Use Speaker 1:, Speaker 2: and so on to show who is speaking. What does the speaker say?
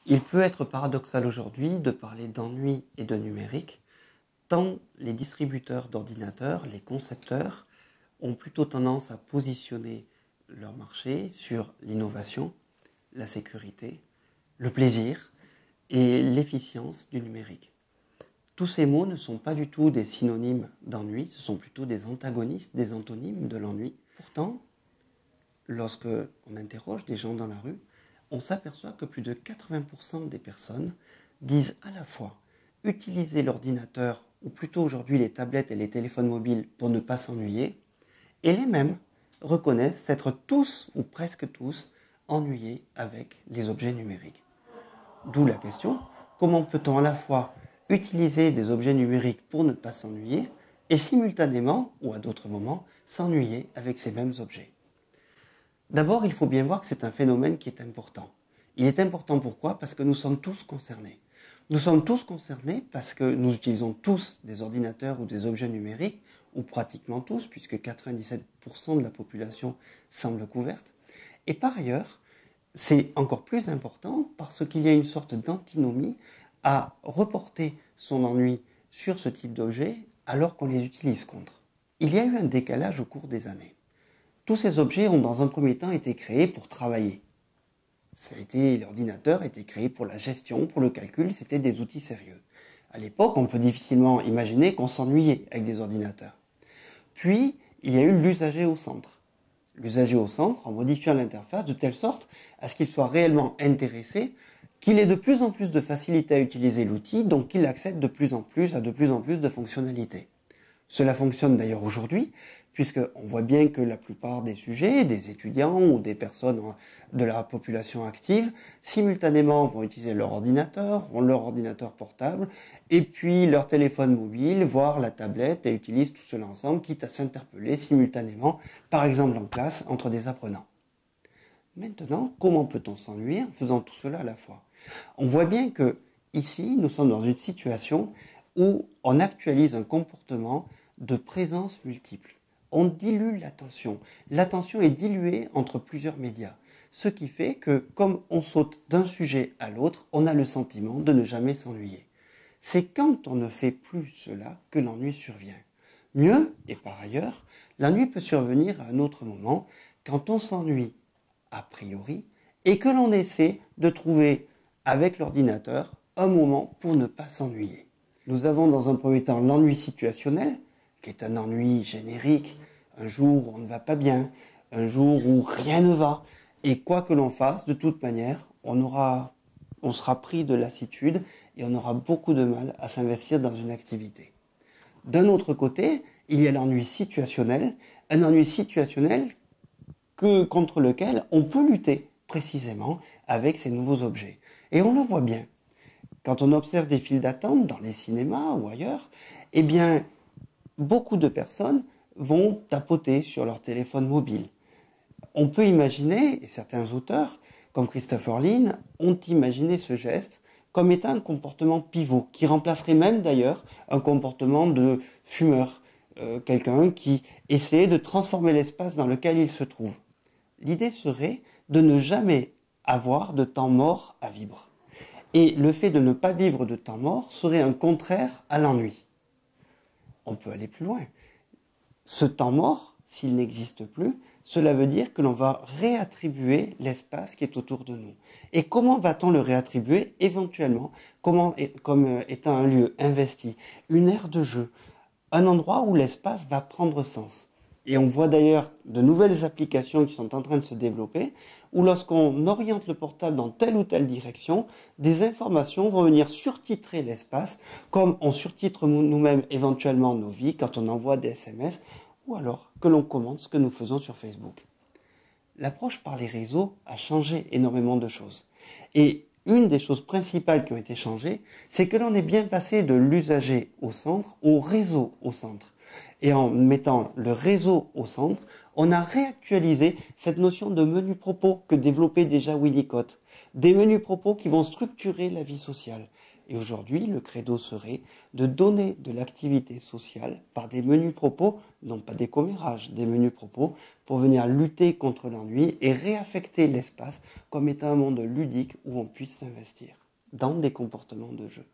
Speaker 1: Il peut être paradoxal aujourd'hui de parler d'ennui et de numérique, tant les distributeurs d'ordinateurs, les concepteurs, ont plutôt tendance à positionner leur marché sur l'innovation, la sécurité, le plaisir et l'efficience du numérique. Tous ces mots ne sont pas du tout des synonymes d'ennui, ce sont plutôt des antagonistes, des antonymes de l'ennui. Pourtant, lorsque on interroge des gens dans la rue, on s'aperçoit que plus de 80% des personnes disent à la fois utiliser l'ordinateur, ou plutôt aujourd'hui les tablettes et les téléphones mobiles pour ne pas s'ennuyer, et les mêmes reconnaissent s'être tous, ou presque tous, ennuyés avec les objets numériques. D'où la question, comment peut-on à la fois utiliser des objets numériques pour ne pas s'ennuyer, et simultanément, ou à d'autres moments, s'ennuyer avec ces mêmes objets? D'abord, il faut bien voir que c'est un phénomène qui est important. Il est important pourquoi? Parce que nous sommes tous concernés. Nous sommes tous concernés parce que nous utilisons tous des ordinateurs ou des objets numériques, ou pratiquement tous, puisque 97% de la population semble couverte. Et par ailleurs, c'est encore plus important parce qu'il y a une sorte d'antinomie à reporter son ennui sur ce type d'objets alors qu'on les utilise contre. Il y a eu un décalage au cours des années. Tous ces objets ont dans un premier temps été créés pour travailler. L'ordinateur a été créé pour la gestion, pour le calcul, c'était des outils sérieux. À l'époque, on peut difficilement imaginer qu'on s'ennuyait avec des ordinateurs. Puis, il y a eu l'usager au centre. L'usager au centre en modifiant l'interface de telle sorte à ce qu'il soit réellement intéressé, qu'il ait de plus en plus de facilité à utiliser l'outil, donc qu'il accède de plus en plus de fonctionnalités. Cela fonctionne d'ailleurs aujourd'hui, puisqu'on voit bien que la plupart des sujets, des étudiants ou des personnes de la population active, simultanément vont utiliser leur ordinateur, ont leur ordinateur portable, et puis leur téléphone mobile, voire la tablette, et utilisent tout cela ensemble, quitte à s'interpeller simultanément, par exemple en classe, entre des apprenants. Maintenant, comment peut-on s'ennuyer en faisant tout cela à la fois? On voit bien que ici, nous sommes dans une situation où on actualise un comportement de présence multiple. On dilue l'attention. L'attention est diluée entre plusieurs médias. Ce qui fait que, comme on saute d'un sujet à l'autre, on a le sentiment de ne jamais s'ennuyer. C'est quand on ne fait plus cela que l'ennui survient. Mieux, et par ailleurs, l'ennui peut survenir à un autre moment, quand on s'ennuie a priori, et que l'on essaie de trouver avec l'ordinateur un moment pour ne pas s'ennuyer. Nous avons dans un premier temps l'ennui situationnel, qui est un ennui générique, un jour où on ne va pas bien, un jour où rien ne va, et quoi que l'on fasse, de toute manière, on sera pris de lassitude et on aura beaucoup de mal à s'investir dans une activité. D'un autre côté, il y a l'ennui situationnel, un ennui situationnel contre lequel on peut lutter précisément avec ces nouveaux objets. Et on le voit bien. Quand on observe des files d'attente dans les cinémas ou ailleurs, eh bien, beaucoup de personnes vont tapoter sur leur téléphone mobile. On peut imaginer, et certains auteurs, comme Christopher Lin, ont imaginé ce geste comme étant un comportement pivot, qui remplacerait même d'ailleurs un comportement de fumeur, quelqu'un qui essaie de transformer l'espace dans lequel il se trouve. L'idée serait de ne jamais avoir de temps mort à vivre. Et le fait de ne pas vivre de temps mort serait un contraire à l'ennui. On peut aller plus loin. Ce temps mort, s'il n'existe plus, cela veut dire que l'on va réattribuer l'espace qui est autour de nous. Et comment va-t-on le réattribuer? Éventuellement, comme étant un lieu investi, une aire de jeu, un endroit où l'espace va prendre sens. Et on voit d'ailleurs de nouvelles applications qui sont en train de se développer, où lorsqu'on oriente le portable dans telle ou telle direction, des informations vont venir surtitrer l'espace, comme on surtitre nous-mêmes éventuellement nos vies quand on envoie des SMS, ou alors que l'on commente ce que nous faisons sur Facebook. L'approche par les réseaux a changé énormément de choses. Et une des choses principales qui ont été changées, c'est que l'on est bien passé de l'usager au centre au réseau au centre. Et en mettant le réseau au centre, on a réactualisé cette notion de menu propos que développait déjà Winnicott. Des menus propos qui vont structurer la vie sociale. Et aujourd'hui, le credo serait de donner de l'activité sociale par des menus propos, non pas des commérages, des menus propos, pour venir lutter contre l'ennui et réaffecter l'espace comme étant un monde ludique où on puisse s'investir dans des comportements de jeu.